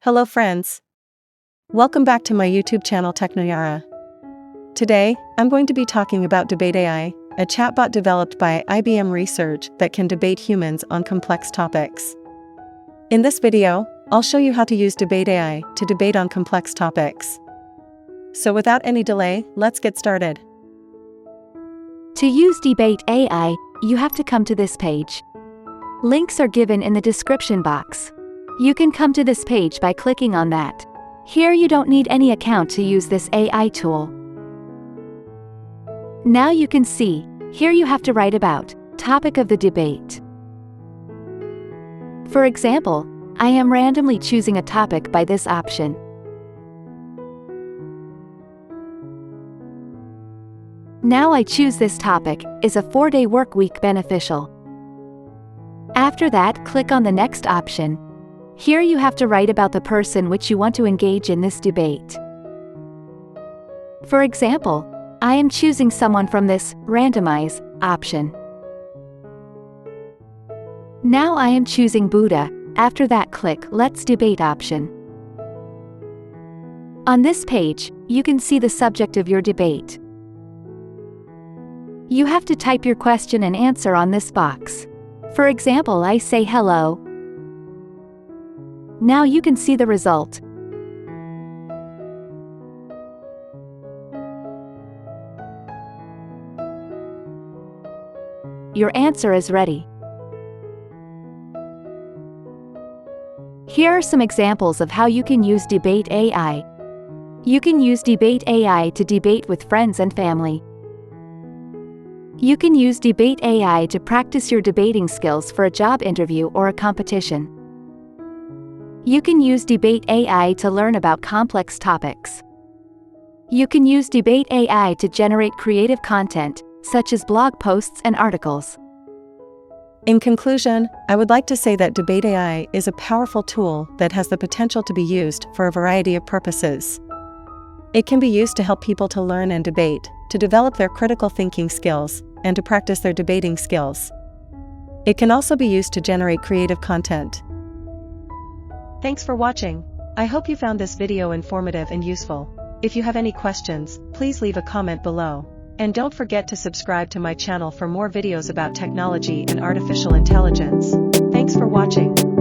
Hello friends. Welcome back to my YouTube channel TechnoYara. Today, I'm going to be talking about DebateAI, a chatbot developed by IBM Research that can debate humans on complex topics. In this video, I'll show you how to use DebateAI to debate on complex topics. So without any delay, let's get started. To use DebateAI, you have to come to this page. Links are given in the description box. You can come to this page by clicking on that. Here you don't need any account to use this AI tool. Now you can see, here you have to write about topic of the debate. For example, I am randomly choosing a topic by this option. Now I choose this topic, is a 4-day work week beneficial? After that, click on the next option. Here you have to write about the person which you want to engage in this debate. For example, I am choosing someone from this randomize option. Now I am choosing Buddha. After that, click Let's Debate option. On this page, you can see the subject of your debate. You have to type your question and answer on this box. For example, I say hello. Now you can see the result. Your answer is ready. Here are some examples of how you can use DebateAI. You can use DebateAI to debate with friends and family. You can use DebateAI to practice your debating skills for a job interview or a competition. You can use DebateAI to learn about complex topics. You can use DebateAI to generate creative content, such as blog posts and articles. In conclusion, I would like to say that DebateAI is a powerful tool that has the potential to be used for a variety of purposes. It can be used to help people to learn and debate, to develop their critical thinking skills, and to practice their debating skills. It can also be used to generate creative content. Thanks for watching. I hope you found this video informative and useful. If you have any questions, please leave a comment below. And don't forget to subscribe to my channel for more videos about technology and artificial intelligence. Thanks for watching.